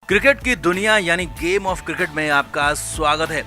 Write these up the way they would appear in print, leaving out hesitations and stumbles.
Cricket की दुनिया यानी गेम ऑफ क्रिकेट में आपका स्वागत है।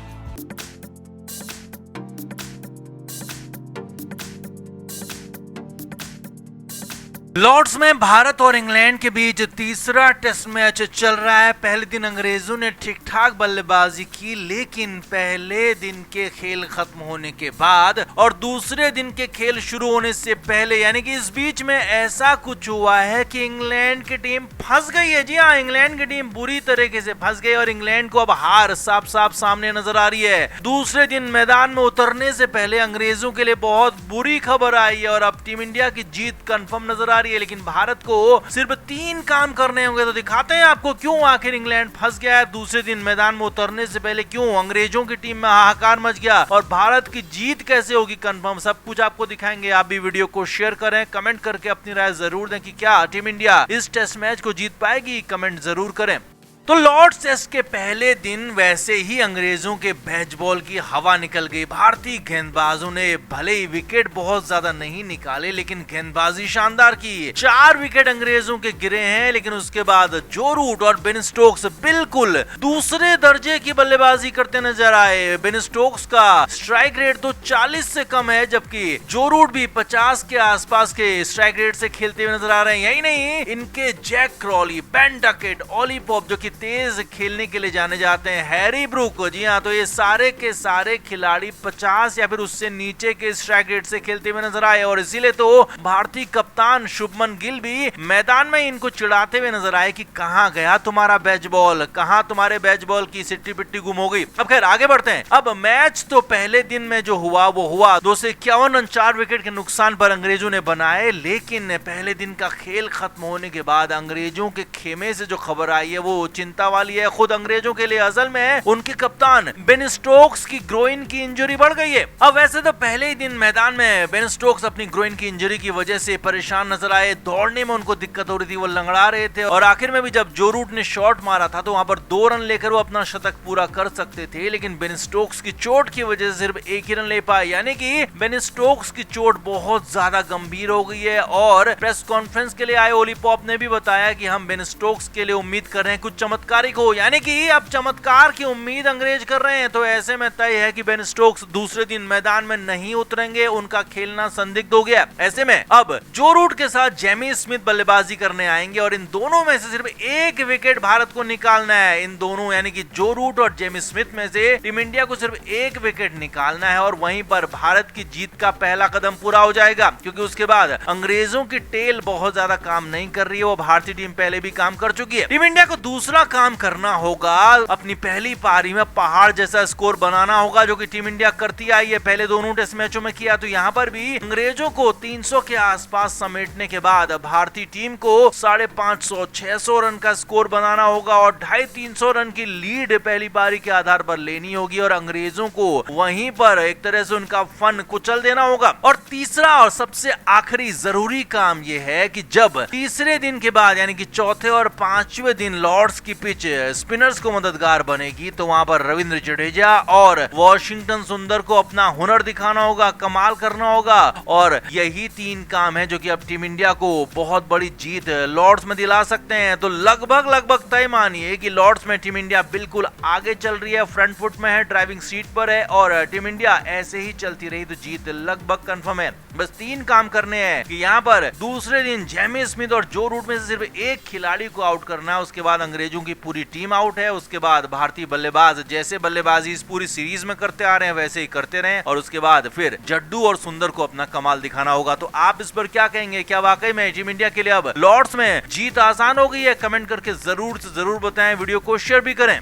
लॉर्ड्स में भारत और इंग्लैंड के बीच तीसरा टेस्ट मैच चल रहा है। पहले दिन अंग्रेजों ने ठीक ठाक बल्लेबाजी की, लेकिन पहले दिन के खेल खत्म होने के बाद और दूसरे दिन के खेल शुरू होने से पहले यानी कि इस बीच में ऐसा कुछ हुआ है कि इंग्लैंड की टीम फंस गई है। जी हाँ, इंग्लैंड की टीम बुरी तरीके से फंस गई और इंग्लैंड को अब हार साफ साफ सामने नजर आ रही है। दूसरे दिन मैदान में उतरने से पहले अंग्रेजों के लिए बहुत बुरी खबर आई है और अब टीम इंडिया की जीत कंफर्म नजर आ रही है। लेकिन भारत को सिर्फ 3 काम करने होंगे। तो दिखाते हैं आपको क्यों आखिर इंग्लैंड फंस गया है। दूसरे दिन मैदान में उतरने से पहले क्यों अंग्रेजों की टीम में हाहाकार मच गया और भारत की जीत कैसे होगी कंफर्म, सब कुछ आपको दिखाएंगे। आप भी वीडियो को शेयर करें, कमेंट करके अपनी राय जरूर दें कि क्या टीम इंडिया इस टेस्ट मैच को जीत पाएगी, कमेंट जरूर करें। तो लॉर्ड्स टेस्ट के पहले दिन वैसे ही अंग्रेजों के बेसबॉल की हवा निकल गई। भारतीय गेंदबाजों ने भले ही विकेट बहुत ज्यादा नहीं निकाले, लेकिन गेंदबाजी शानदार की। 4 विकेट अंग्रेजों के गिरे हैं, लेकिन उसके बाद जो रूट और बेन स्टोक्स बिल्कुल दूसरे दर्जे की बल्लेबाजी करते नजर आए। बेन स्टोक्स का स्ट्राइक रेट तो 40 से कम है, जबकि जो रूट भी 50 के आसपास के स्ट्राइक रेट से खेलते हुए नजर आ रहे हैं। यही नहीं, इनके Zak Crawley, Ben Duckett, Ollie Pope जो कि तेज खेलने के लिए जाने जाते हैं, हैरी ब्रूक, जी हाँ, तो ये सारे के सारे खिलाड़ी 50 या फिर उससे नीचे के स्ट्राइक रेट से खेलते हुए नजर आए। और इसीलिए तो भारतीय कप्तान शुभमन गिल भी मैदान में इनको चिढ़ाते हुए नजर आए कि कहां गया तुम्हारा बेसबॉल, कहां तुम्हारे बेसबॉल की सिट्टी पिट्टी गुम हो गई। अब खैर आगे बढ़ते हैं। अब मैच तो पहले दिन में जो हुआ वो हुआ। 251 रन 4 विकेट के नुकसान पर अंग्रेजों ने बनाए, लेकिन पहले दिन का खेल खत्म होने के बाद अंग्रेजों के खेमे से जो खबर आई है वो चिंता वाली है। खुद अंग्रेजों के लिए असल में उनके कप्तान बेन स्टोक्स की ग्रोइन की इंजरी बढ़ गई है। अब वैसे तो पहले ही दिन मैदान में बेन स्टोक्स अपनी ग्रोइन की इंजरी की वजह से परेशान नजर आए। दौड़ने में उनको दिक्कत हो रही थी, वो लंगड़ा रहे थे और आखिर में भी जब जो रूट ने शॉट मारा था तो वहां पर 2 रन लेकर वो अपना शतक पूरा कर सकते थे, लेकिन बेन स्टोक्स की चोट की वजह से सिर्फ 1 ही रन ले पाए। यानी कि बेन स्टोक्स की चोट बहुत ज्यादा गंभीर हो गई है और प्रेस कॉन्फ्रेंस के लिए आए ओली पॉप ने भी बताया कि हम बेन स्टोक्स के लिए उम्मीद कर रहे हैं कुछ चमत्कारिक हो, यानी कि अब चमत्कार की उम्मीद अंग्रेज कर रहे हैं। तो ऐसे में तय है कि बेन स्टोक्स दूसरे दिन मैदान में नहीं उतरेंगे, उनका खेलना संदिग्ध हो गया। ऐसे में अब जो रूट के साथ जेमी स्मिथ बल्लेबाजी करने आएंगे और इन दोनों में से सिर्फ 1 विकेट भारत को निकालना है। इन दोनों यानी कि जो रूट और जेमी स्मिथ में से टीम इंडिया को सिर्फ 1 विकेट निकालना है और वहीं पर भारत की जीत का पहला कदम पूरा हो जाएगा, क्योंकि उसके बाद अंग्रेजों की टेल बहुत ज्यादा काम नहीं कर रही है। वो भारतीय टीम पहले भी काम कर चुकी है। टीम इंडिया को दूसरा काम करना होगा, अपनी पहली पारी में पहाड़ जैसा स्कोर बनाना होगा, जो कि टीम इंडिया करती आई है। पहले दोनों टेस्ट मैचों में किया, तो यहाँ पर भी अंग्रेजों को 300 के आसपास समेटने के बाद भारतीय टीम को 550-600 रन का स्कोर बनाना होगा और 250-300 रन की लीड पहली पारी के आधार पर लेनी होगी और अंग्रेजों को वहीं पर एक तरह से उनका फन कुचल देना होगा। और तीसरा और सबसे आखिरी जरूरी काम यह है कि जब तीसरे दिन के बाद यानी कि चौथे और 5वें दिन लॉर्ड्स की पिच स्पिनर्स को मददगार बनेगी, तो वहां पर रविंद्र जडेजा और वॉशिंगटन सुंदर को अपना हुनर दिखाना होगा, कमाल करना होगा। और यही 3 काम है जो कि अब टीम इंडिया को बहुत बड़ी जीत लॉर्ड्स में दिला सकते हैं। तो लगभग तय मानिए कि लॉर्ड्स में टीम इंडिया बिल्कुल आगे चल रही है, फ्रंट फुट में है, ड्राइविंग सीट पर है और टीम इंडिया ऐसे ही चलती रही तो जीत लगभग कंफर्म है। बस 3 काम करने हैं कि यहाँ पर दूसरे दिन जेमी स्मिथ और जो रूट में से सिर्फ 1 खिलाड़ी को आउट करना है, उसके बाद अंग्रेजों की पूरी टीम आउट है, उसके बाद भारतीय बल्लेबाज जैसे बल्लेबाजी इस पूरी सीरीज में करते आ रहे हैं वैसे ही करते रहें और उसके बाद फिर जड्डू और सुंदर को अपना कमाल दिखाना होगा। तो आप इस पर क्या कहेंगे? क्या वाकई में टीम इंडिया के लिए अब लॉर्ड्स में जीत आसान हो गई है? कमेंट करके जरूर से जरूर बताएं, वीडियो को शेयर भी करें।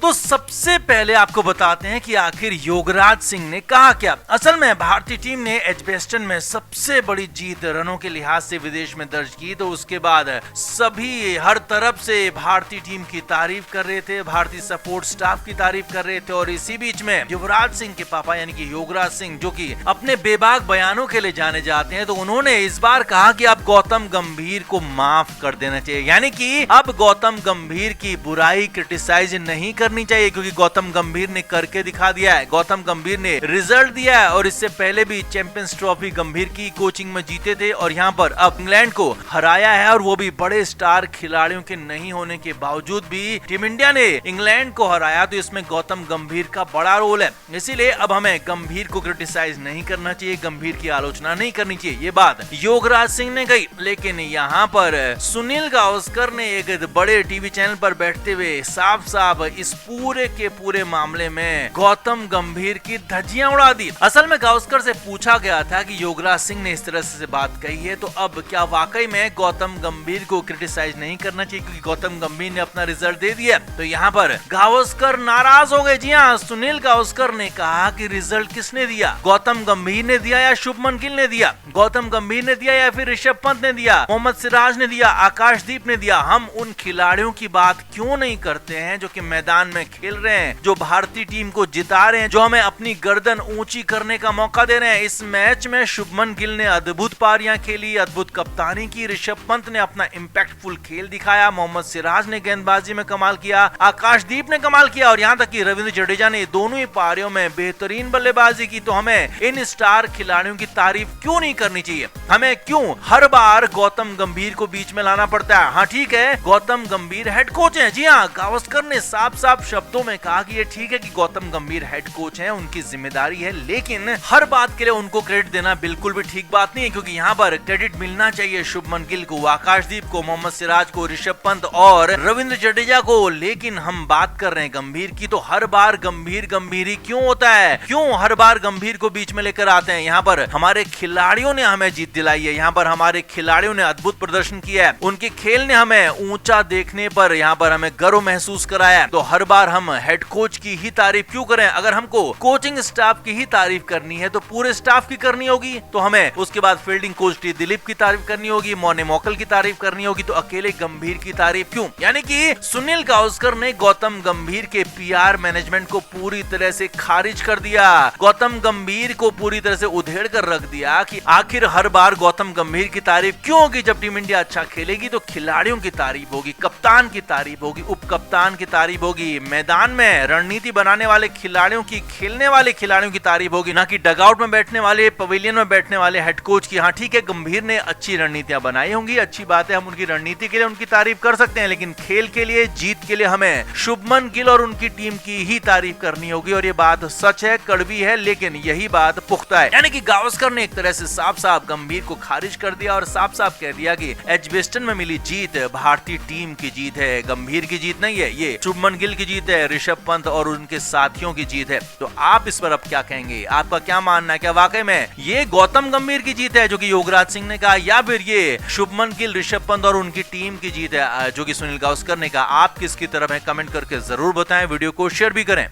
तो सबसे पहले आपको बताते हैं कि आखिर योगराज सिंह ने कहा क्या। असल में भारतीय टीम ने एजबेस्टन में सबसे बड़ी जीत रनों के लिहाज से विदेश में दर्ज की, तो उसके बाद सभी हर तरफ से भारतीय टीम की तारीफ कर रहे थे, भारतीय सपोर्ट स्टाफ की तारीफ कर रहे थे। और इसी बीच में युवराज सिंह के पापा यानी कि योगराज सिंह, जो कि अपने बेबाक बयानों के लिए जाने जाते हैं, तो उन्होंने इस बार कहा कि अब गौतम गंभीर को माफ कर देना चाहिए, यानी कि अब गौतम गंभीर की बुराई क्रिटिसाइज नहीं कर करनी चाहिए, क्योंकि गौतम गंभीर ने करके दिखा दिया है। गौतम गंभीर ने रिजल्ट दिया है और इससे पहले भी चैंपियंस ट्रॉफी गंभीर की कोचिंग में जीते थे और यहाँ पर अब इंग्लैंड को हराया है, और वो भी बड़े स्टार खिलाड़ियों के नहीं होने के बावजूद भी टीम इंडिया ने इंग्लैंड को हराया। तो इसमें गौतम गंभीर का बड़ा रोल है, इसीलिए अब हमें गंभीर को क्रिटिसाइज नहीं करना चाहिए, गंभीर की आलोचना नहीं करनी चाहिए। ये बात योगराज सिंह ने कही, लेकिन यहाँ पर सुनील गावस्कर ने एक बड़े टीवी चैनल पर बैठते हुए साफ साफ इस पूरे के पूरे मामले में गौतम गंभीर की धज्जियां उड़ा दी। असल में गावस्कर से पूछा गया था कि योगराज सिंह ने इस तरह से बात कही है, तो अब क्या वाकई में गौतम गंभीर को क्रिटिसाइज नहीं करना चाहिए, क्योंकि गौतम गंभीर ने अपना रिजल्ट दे दिया। तो यहाँ पर गावस्कर नाराज हो गए। जी हाँ, सुनील गावस्कर ने कहा कि रिजल्ट किसने दिया, गौतम गंभीर ने दिया या शुभमन गिल ने दिया, गौतम गंभीर ने दिया या फिर ऋषभ पंत ने दिया, मोहम्मद सिराज ने दिया, आकाशदीप ने दिया। हम उन खिलाड़ियों की बात क्यों नहीं करते हैं जो कि मैदान में खेल रहे हैं, जो भारतीय टीम को जिता रहे हैं, जो हमें अपनी गर्दन ऊंची करने का मौका दे रहे हैं। इस मैच में शुभमन गिल ने अद्भुत पारियां खेली, अद्भुत कप्तानी की, ऋषभ पंत ने अपना इम्पैक्टफुल खेल दिखाया, मोहम्मद सिराज ने गेंदबाजी में कमाल किया, आकाशदीप ने कमाल किया, और यहाँ तक कि रविंद्र जडेजा ने दोनों ही पारियों में बेहतरीन बल्लेबाजी की। तो हमें इन स्टार खिलाड़ियों की तारीफ क्यों नहीं करनी चाहिए, हमें क्यों हर बार गौतम गंभीर को बीच में लाना पड़ता है। हाँ ठीक है, गौतम गंभीर हेड कोच हैं। जी हाँ, गावस्कर ने साफ साफ शब्दों में कहा कि ये ठीक है कि गौतम गंभीर हेड कोच हैं, उनकी जिम्मेदारी है, लेकिन हर बात के लिए उनको क्रेडिट देना बिल्कुल भी ठीक बात नहीं है, क्योंकि यहाँ पर क्रेडिट मिलना चाहिए शुभमन गिल को, आकाशदीप को, मोहम्मद सिराज को, ऋषभ पंत और रविंद्र जडेजा को। लेकिन हम बात कर रहे हैं गंभीर की, तो हर बार गंभीर ही क्यों होता है, क्यों हर बार गंभीर को बीच में लेकर आते हैं। यहाँ पर हमारे खिलाड़ियों ने हमें जीत दिलाई है, यहाँ पर हमारे खिलाड़ियों ने अद्भुत प्रदर्शन किया है, उनके खेल ने हमें ऊंचा देखने पर यहाँ पर हमें गर्व महसूस कराया। तो हर बार हम हेड कोच की ही तारीफ क्यों करें? अगर हमको कोचिंग स्टाफ की ही तारीफ करनी है तो पूरे स्टाफ की करनी होगी, तो हमें उसके बाद फील्डिंग कोच टी दिलीप की तारीफ करनी होगी, मौने मौकल की तारीफ करनी होगी, तो अकेले गंभीर की तारीफ क्यों? यानी कि सुनील गावस्कर ने गौतम गंभीर के पीआर मैनेजमेंट को पूरी तरह से खारिज कर दिया, गौतम गंभीर को पूरी तरह से उधेड़ कर रख दिया कि आखिर हर बार गौतम गंभीर की तारीफ क्यों होगी? जब टीम इंडिया अच्छा खेलेगी तो खिलाड़ियों की तारीफ होगी, कप्तान की तारीफ होगी, उप कप्तान की तारीफ होगी, मैदान में रणनीति बनाने वाले खिलाड़ियों की, खेलने वाले खिलाड़ियों की तारीफ होगी, ना कि डगआउट में बैठने वाले, पवेलियन में बैठने वाले हेड कोच की। हाँ ठीक है, गंभीर ने अच्छी रणनीतियां बनाई होंगी, अच्छी बात है, हम उनकी रणनीति के लिए उनकी तारीफ कर सकते हैं, लेकिन खेल के लिए, जीत के लिए हमें शुभमन गिल और उनकी टीम की ही तारीफ करनी होगी। और ये बात सच है, कड़वी है, लेकिन यही बात पुख्ता है। यानी कि गावस्कर ने एक तरह से साफ साफ गंभीर को खारिज कर दिया और साफ साफ कह दिया कि एजबेस्टन में मिली जीत भारतीय टीम की जीत है, गंभीर की जीत नहीं है, ये शुभमन गिल की जीत है, ऋषभ पंत और उनके साथियों की जीत है। तो आप इस पर अब क्या कहेंगे? आपका क्या मानना है? क्या वाकई में ये गौतम गंभीर की जीत है जो कि योगराज सिंह ने कहा, या फिर ये शुभमन गिल, ऋषभ पंत और उनकी टीम की जीत है जो कि सुनील गावस्कर ने कहा? आप किसकी तरफ है? कमेंट करके जरूर बताएं, वीडियो को शेयर भी करें।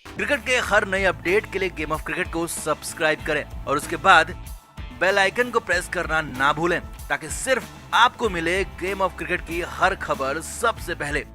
क्रिकेट के हर नए अपडेट के लिए गेम ऑफ क्रिकेट को सब्सक्राइब करें और उसके बाद बेल आइकन को प्रेस करना ना भूलें, ताकि सिर्फ आपको मिले गेम ऑफ क्रिकेट की हर खबर सबसे पहले।